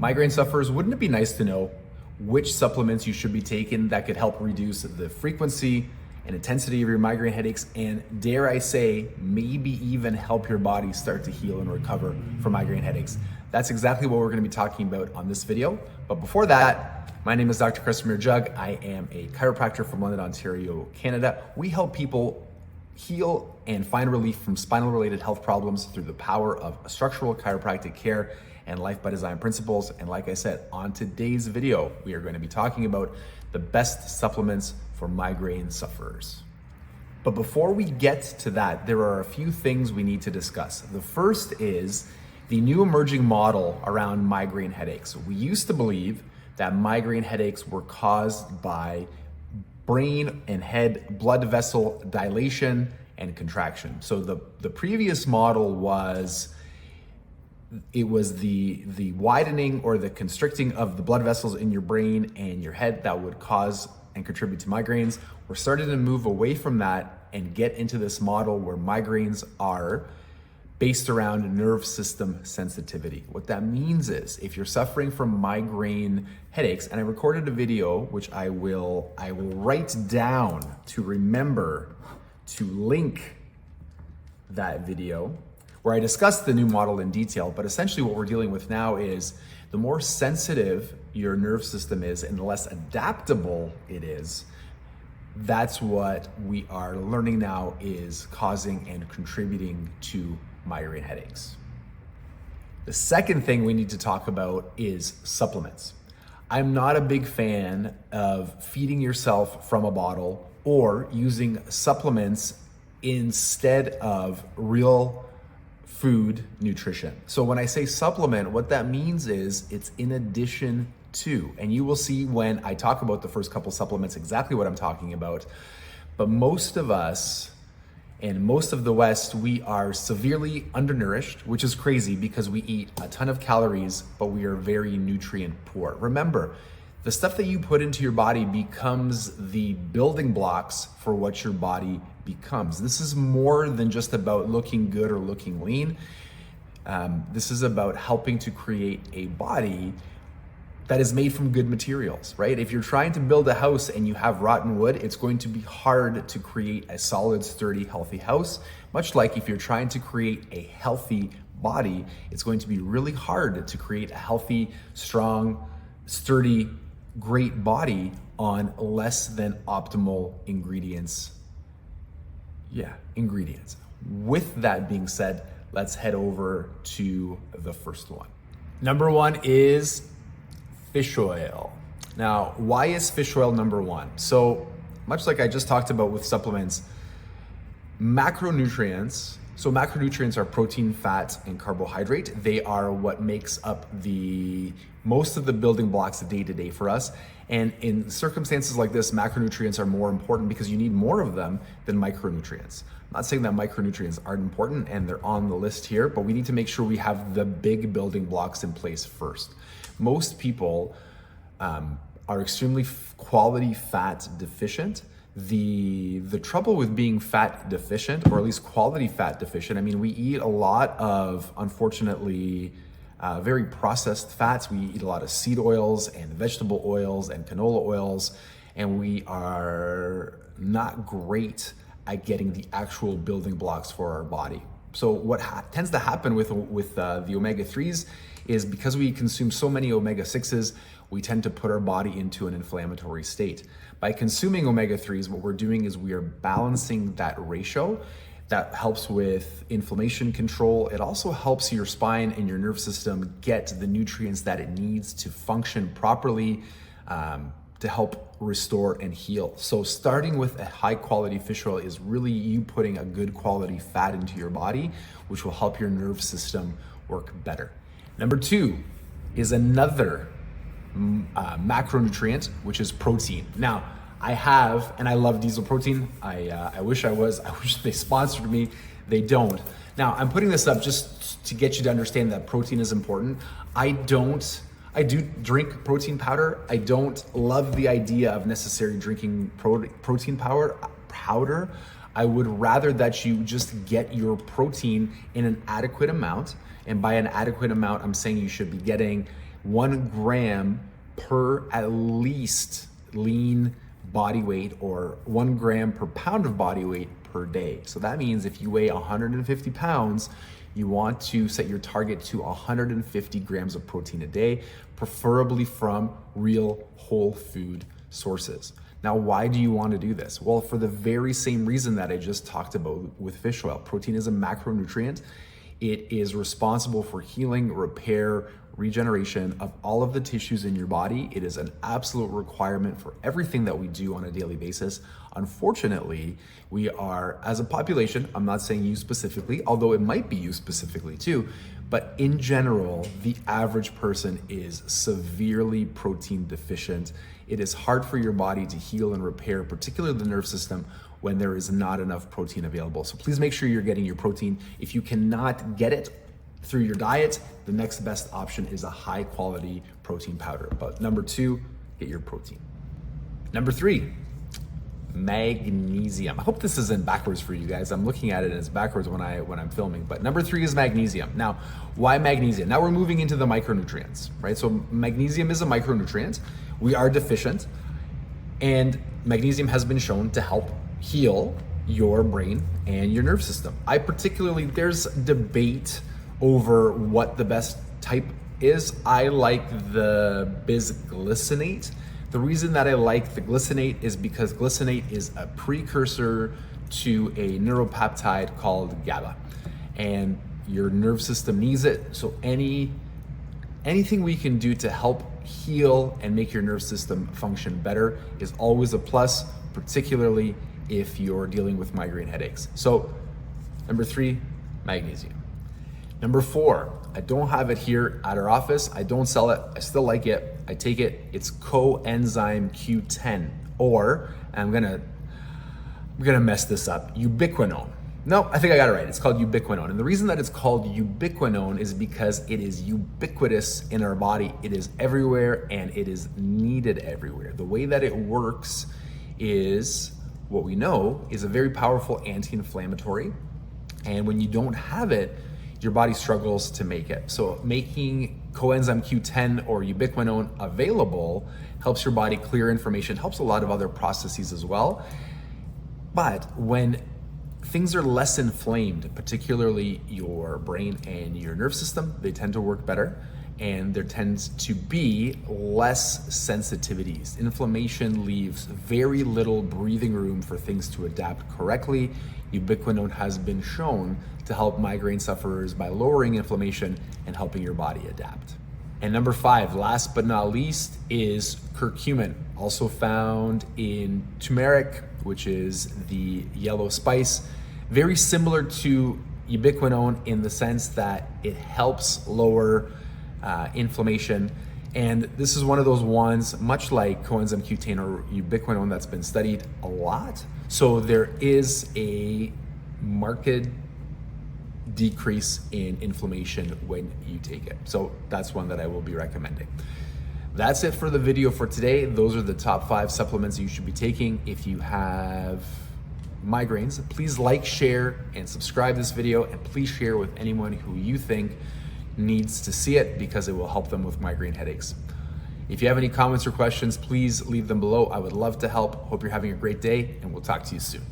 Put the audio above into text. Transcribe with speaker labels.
Speaker 1: Migraine sufferers, wouldn't it be nice to know which supplements you should be taking that could help reduce the frequency and intensity of your migraine headaches, and dare I say, maybe even help your body start to heal and recover from migraine headaches? That's exactly what we're going to be talking about on this video. But before that, my name is Dr. Kresimir Jug. I am a chiropractor from London, Ontario, Canada. We help people heal and find relief from spinal-related health problems through the power of structural chiropractic care and life by design principles. And like I said, on today's video, we are going to be talking about the best supplements for migraine sufferers. But before we get to that, there are a few things we need to discuss. The first is the new emerging model around migraine headaches. We used to believe that migraine headaches were caused by brain and head blood vessel dilation and contraction. So the previous model was the widening or the constricting of the blood vessels in your brain and your head that would cause and contribute to migraines. We're starting to move away from that and get into this model where migraines are based around nerve system sensitivity. What that means is if you're suffering from migraine headaches, and I recorded a video which I will write down to remember to link that video, where I discussed the new model in detail. But essentially what we're dealing with now is the more sensitive your nerve system is and the less adaptable it is, that's what we are learning now is causing and contributing to migraine headaches. The second thing we need to talk about is supplements. I'm not a big fan of feeding yourself from a bottle or using supplements instead of real food nutrition. So when I say supplement, what that means is it's in addition to, and you will see when I talk about the first couple supplements exactly what I'm talking about. But most of us and most of the West, we are severely undernourished, which is crazy because we eat a ton of calories, but we are very nutrient poor. Remember, the stuff that you put into your body becomes the building blocks for what your body becomes. This is more than just about looking good or looking lean. This is about helping to create a body that is made from good materials, right? If you're trying to build a house and you have rotten wood, it's going to be hard to create a solid, sturdy, healthy house. Much like if you're trying to create a healthy body, it's going to be really hard to create a healthy, strong, sturdy, great body on less than optimal ingredients. Ingredients. With that being said, let's head over to the first one. Number one is fish oil. Now, why is fish oil number one? So much like I just talked about with supplements, macronutrients. So macronutrients are protein, fat, and carbohydrate. They are what makes up most of the building blocks day to day for us. And in circumstances like this, macronutrients are more important because you need more of them than micronutrients. I'm not saying that micronutrients aren't important and they're on the list here, but we need to make sure we have the big building blocks in place first. Most people are extremely quality fat deficient. The trouble with being fat deficient, or at least quality fat deficient, I mean, we eat a lot of, unfortunately, very processed fats. We eat a lot of seed oils and vegetable oils and canola oils, and we are not great at getting the actual building blocks for our body. So what tends to happen with the omega-3s is because we consume so many omega-6s, we tend to put our body into an inflammatory state. By consuming omega-3s, what we're doing is we are balancing that ratio. That helps with inflammation control. It also helps your spine and your nerve system get the nutrients that it needs to function properly, to help restore and heal. So starting with a high quality fish oil is really you putting a good quality fat into your body, which will help your nerve system work better. Number two is another macronutrient, which is protein. Now, I have, and I love diesel protein. I wish they sponsored me. They don't. Now, I'm putting this up just to get you to understand that protein is important. I do drink protein powder. I don't love the idea of necessarily drinking protein powder. I would rather that you just get your protein in an adequate amount. And by an adequate amount, I'm saying you should be getting 1 gram per at least lean body weight, or 1 gram per pound of body weight per day. So that means if you weigh 150 pounds, you want to set your target to 150 grams of protein a day, preferably from real whole food sources. Now, why do you want to do this? Well, for the very same reason that I just talked about with fish oil. Protein is a macronutrient. It is responsible for healing, repair, regeneration of all of the tissues in your body. It is an absolute requirement for everything that we do on a daily basis. Unfortunately, we are, as a population, I'm not saying you specifically, although it might be you specifically too, but in general, the average person is severely protein deficient. It is hard for your body to heal and repair, particularly the nerve system, when there is not enough protein available. So please make sure you're getting your protein. If you cannot get it through your diet, the next best option is a high quality protein powder. But number 2, get your protein. Number 3, magnesium. I hope this isn't backwards for you guys. I'm looking at it and it's backwards when I'm filming. But number 3 is magnesium. Now, why magnesium? Now we're moving into the micronutrients, right? So magnesium is a micronutrient. We are deficient, and magnesium has been shown to help heal your brain and your nerve system. There's debate over what the best type is. I like the bisglycinate. The reason that I like the glycinate is because glycinate is a precursor to a neuropeptide called GABA, and your nerve system needs it. So anything we can do to help heal and make your nerve system function better is always a plus, particularly if you're dealing with migraine headaches. So number 3, magnesium. Number 4, I don't have it here at our office. I don't sell it. I still like it. I take it. It's coenzyme Q10, or I'm gonna mess this up, ubiquinone. No, I think I got it right. It's called ubiquinone. And the reason that it's called ubiquinone is because it is ubiquitous in our body. It is everywhere and it is needed everywhere. The way that it works is, what we know, is a very powerful anti-inflammatory. And when you don't have it, your body struggles to make it. So making coenzyme Q10 or ubiquinone available helps your body clear information, helps a lot of other processes as well. But when things are less inflamed, particularly your brain and your nerve system, they tend to work better, and there tends to be less sensitivities. Inflammation leaves very little breathing room for things to adapt correctly. Ubiquinone has been shown to help migraine sufferers by lowering inflammation and helping your body adapt. And number 5, last but not least, is curcumin, also found in turmeric, which is the yellow spice. Very similar to ubiquinone in the sense that it helps lower inflammation. And this is one of those ones, much like coenzyme Q10 or ubiquinone, that's been studied a lot. So there is a marked decrease in inflammation when you take it. So that's one that I will be recommending. That's it for the video for today. Those are the top 5 supplements you should be taking if you have migraines. Please like, share, and subscribe this video, and please share with anyone who you think needs to see it, because it will help them with migraine headaches. If you have any comments or questions, please leave them below. I would love to help. Hope you're having a great day, and we'll talk to you soon.